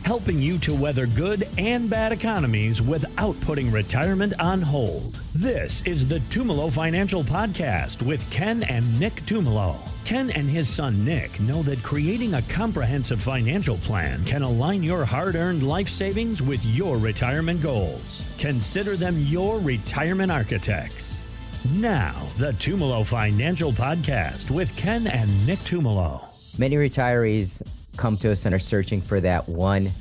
helping you to weather good and bad economies without putting retirement on hold. This is the Tumolo Financial Podcast with Ken and Nick Tumolo. Ken and his son Nick know that creating a comprehensive financial plan can align your hard-earned life savings with your retirement goals. Consider them your retirement architects. Now, the Tumolo Financial Podcast with Ken and Nick Tumolo. Many retirees come to us and are searching for that one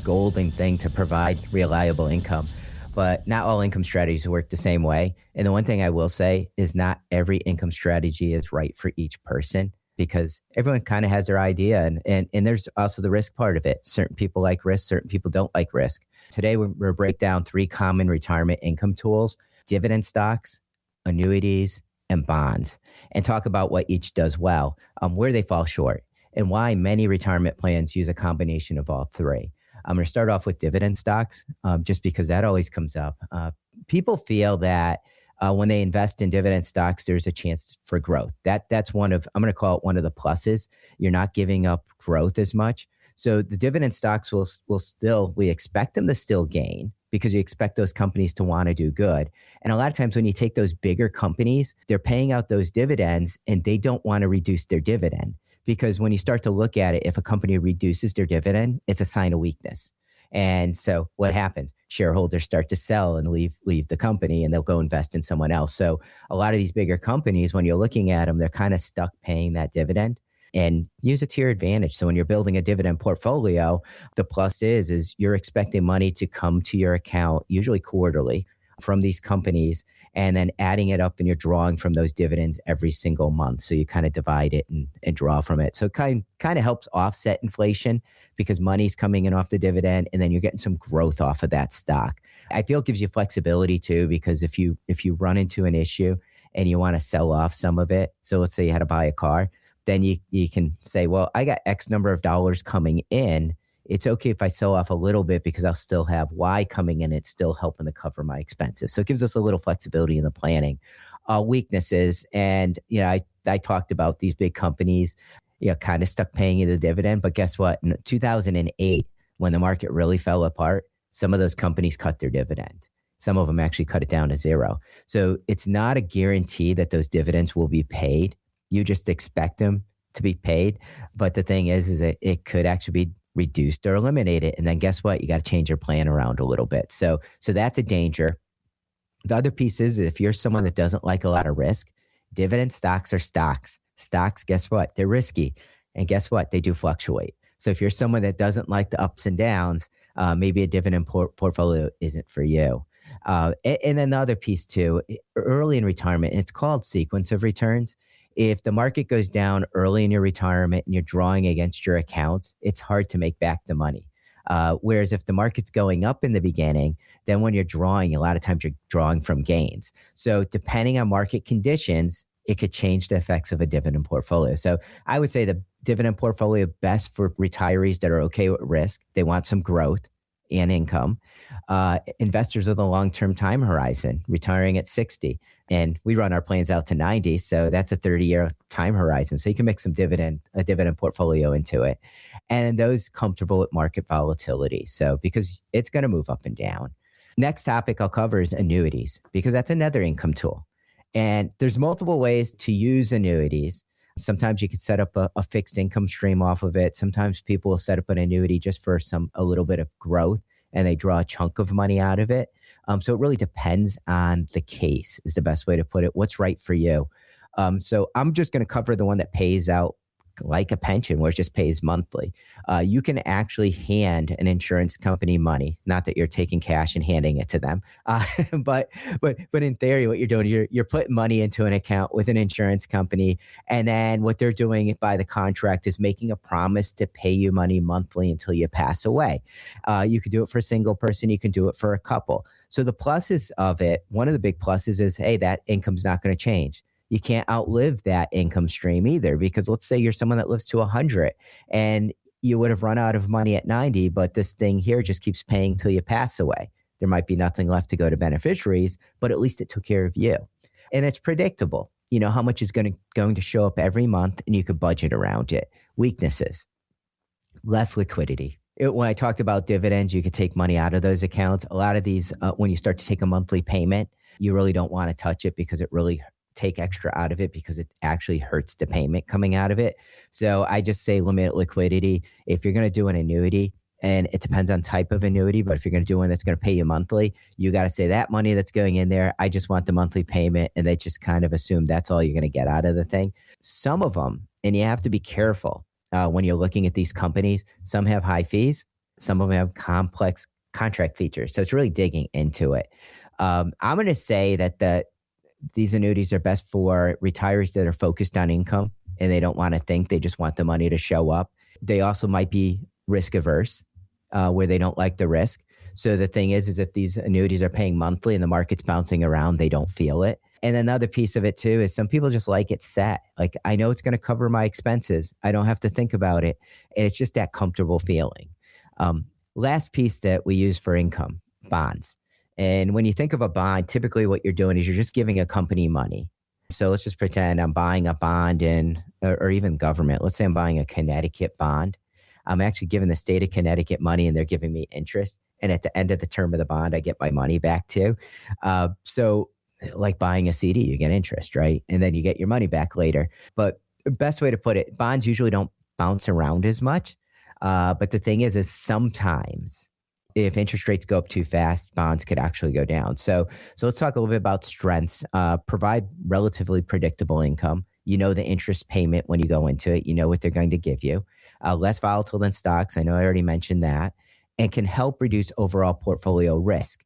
golden thing to provide reliable income. But not all income strategies work the same way. And the one thing I will say is not every income strategy is right for each person, because everyone kind of has their idea. And there's also the risk part of it. Certain people like risk, certain people don't like risk. Today, we're going to break down 3 common retirement income tools: dividend stocks, annuities, and bonds, and talk about what each does well, where they fall short, and why many retirement plans use a combination of all 3. I'm going to start off with dividend stocks, just because that always comes up. People feel that when they invest in dividend stocks, there's a chance for growth. That's I'm going to call it one of the pluses. You're not giving up growth as much. So the dividend stocks we expect them to still gain, because you expect those companies to want to do good. And a lot of times when you take those bigger companies, they're paying out those dividends and they don't want to reduce their dividend. Because when you start to look at it, if a company reduces their dividend, it's a sign of weakness. And so what happens? Shareholders start to sell and leave the company, and they'll go invest in someone else. So a lot of these bigger companies, when you're looking at them, they're kind of stuck paying that dividend. And use it to your advantage. So when you're building a dividend portfolio, the plus is you're expecting money to come to your account, usually quarterly, from these companies, and then adding it up, and you're drawing from those dividends every single month. So you kind of divide it and draw from it. So it kind of helps offset inflation, because money's coming in off the dividend, and then you're getting some growth off of that stock. I feel it gives you flexibility too, because if you run into an issue and you want to sell off some of it, so let's say you had to buy a car, then you can say, well, I got X number of dollars coming in. It's okay if I sell off a little bit, because I'll still have Y coming in. It's still helping to cover my expenses. So it gives us a little flexibility in the planning. Weaknesses, and I talked about these big companies, kind of stuck paying you the dividend. But guess what? In 2008, when the market really fell apart, some of those companies cut their dividend. Some of them actually cut it down to 0. So it's not a guarantee that those dividends will be paid. You just expect them to be paid. But the thing is that it could actually be reduced or eliminated. And then guess what? You got to change your plan around a little bit. So that's a danger. The other piece is, if you're someone that doesn't like a lot of risk, dividend stocks are stocks. Stocks, guess what? They're risky. And guess what? They do fluctuate. So if you're someone that doesn't like the ups and downs, maybe a dividend portfolio isn't for you. And then the other piece too, early in retirement, it's called sequence of returns. If the market goes down early in your retirement and you're drawing against your accounts, it's hard to make back the money. Whereas if the market's going up in the beginning, then when you're drawing, a lot of times you're drawing from gains. So depending on market conditions, it could change the effects of a dividend portfolio. So I would say the dividend portfolio best for retirees that are okay with risk. They want some growth and income. Investors with a long-term time horizon, retiring at 60. And we run our plans out to 90. So that's a 30-year time horizon. So you can make a dividend portfolio into it. And those comfortable with market volatility. So because it's going to move up and down. Next topic I'll cover is annuities, because that's another income tool. And there's multiple ways to use annuities. Sometimes you could set up a fixed income stream off of it. Sometimes people will set up an annuity just for a little bit of growth, and they draw a chunk of money out of it. So it really depends on the case, is the best way to put it. What's right for you? So I'm just going to cover the one that pays out like a pension, where it just pays monthly. You can actually hand an insurance company money, not that you're taking cash and handing it to them. But in theory, what you're doing, you're putting money into an account with an insurance company. And then what they're doing by the contract is making a promise to pay you money monthly until you pass away. You could do it for a single person. You can do it for a couple. So the pluses of it, one of the big pluses is, hey, that income's not going to change. You can't outlive that income stream either, because let's say you're someone that lives to 100 and you would have run out of money at 90, but this thing here just keeps paying till you pass away. There might be nothing left to go to beneficiaries, but at least it took care of you. And it's predictable. You know how much is going to show up every month, and you could budget around it. Weaknesses, less liquidity. When I talked about dividends, you could take money out of those accounts. A lot of these, when you start to take a monthly payment, you really don't want to touch it because it really take extra out of it because it actually hurts the payment coming out of it. So I just say limit liquidity. If you're going to do an annuity, and it depends on type of annuity, but if you're going to do one that's going to pay you monthly, you got to say that money that's going in there, I just want the monthly payment. And they just kind of assume that's all you're going to get out of the thing. Some of them, and you have to be careful when you're looking at these companies, some have high fees, some of them have complex contract features. So it's really digging into it. I'm going to say that these annuities are best for retirees that are focused on income and they don't want to think, they just want the money to show up. They also might be risk averse, where they don't like the risk. So the thing is if these annuities are paying monthly and the market's bouncing around, they don't feel it. And another piece of it too is some people just like it set. Like, I know it's going to cover my expenses. I don't have to think about it. And it's just that comfortable feeling. Last piece that we use for income, bonds. And when you think of a bond, typically what you're doing is you're just giving a company money. So let's just pretend I'm buying a bond or even government. Let's say I'm buying a Connecticut bond. I'm actually giving the state of Connecticut money and they're giving me interest. And at the end of the term of the bond, I get my money back too. So like buying a CD, you get interest, right? And then you get your money back later. But the best way to put it, bonds usually don't bounce around as much. But the thing is sometimes if interest rates go up too fast, bonds could actually go down. So let's talk a little bit about strengths. Provide relatively predictable income. You know the interest payment when you go into it. You know what they're going to give you. Less volatile than stocks. I know I already mentioned that. And can help reduce overall portfolio risk.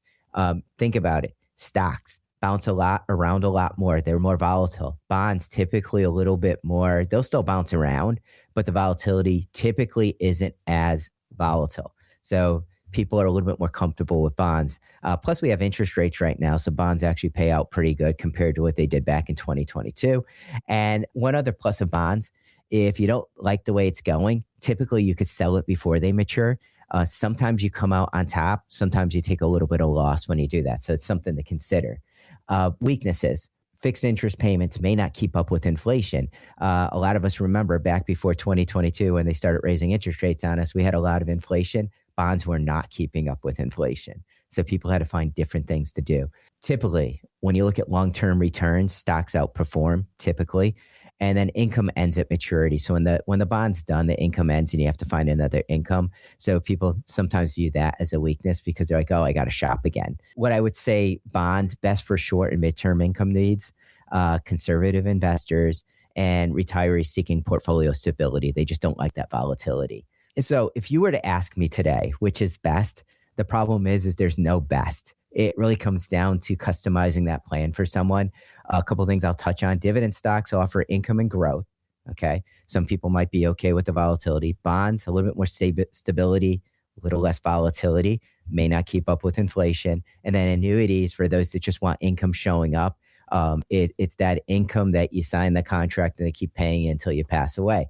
Think about it. Stocks bounce around a lot more. They're more volatile. Bonds typically a little bit more. They'll still bounce around, but the volatility typically isn't as volatile. So people are a little bit more comfortable with bonds. Plus, we have interest rates right now, so bonds actually pay out pretty good compared to what they did back in 2022. And one other plus of bonds, if you don't like the way it's going, typically you could sell it before they mature. Sometimes you come out on top. Sometimes you take a little bit of loss when you do that. So it's something to consider. Weaknesses. Fixed interest payments may not keep up with inflation. A lot of us remember back before 2022 when they started raising interest rates on us, we had a lot of inflation. Bonds were not keeping up with inflation. So people had to find different things to do. Typically, when you look at long-term returns, stocks outperform typically. And then income ends at maturity. So when the bond's done, the income ends and you have to find another income. So people sometimes view that as a weakness because they're like, oh, I got to shop again. What I would say, bonds best for short and midterm income needs, conservative investors, and retirees seeking portfolio stability. They just don't like that volatility. And so if you were to ask me today, which is best, the problem is there's no best. It really comes down to customizing that plan for someone. A couple of things I'll touch on. Dividend stocks offer income and growth. Okay. Some people might be okay with the volatility. Bonds, a little bit more stability, a little less volatility, may not keep up with inflation. And then annuities, for those that just want income showing up, it's that income that you sign the contract and they keep paying until you pass away.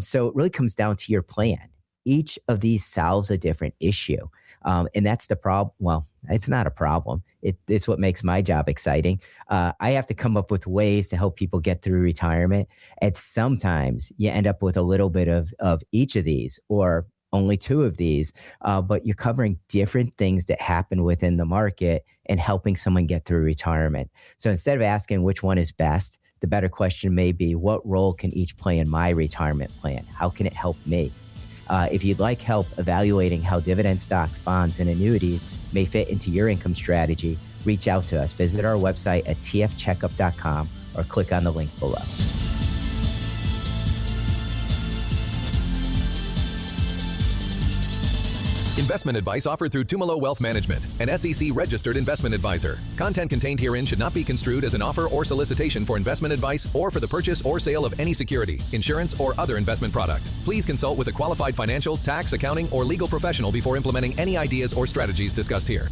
So it really comes down to your plan. Each of these solves a different issue. And that's the problem. Well, it's not a problem. It's what makes my job exciting. I have to come up with ways to help people get through retirement. And sometimes you end up with a little bit of each of these or only two of these, but you're covering different things that happen within the market and helping someone get through retirement. So instead of asking which one is best, the better question may be, what role can each play in my retirement plan? How can it help me? If you'd like help evaluating how dividend stocks, bonds, and annuities may fit into your income strategy, reach out to us. Visit our website at tfcheckup.com or click on the link below. Investment advice offered through Tumolo Wealth Management, an SEC-registered investment advisor. Content contained herein should not be construed as an offer or solicitation for investment advice or for the purchase or sale of any security, insurance, or other investment product. Please consult with a qualified financial, tax, accounting, or legal professional before implementing any ideas or strategies discussed here.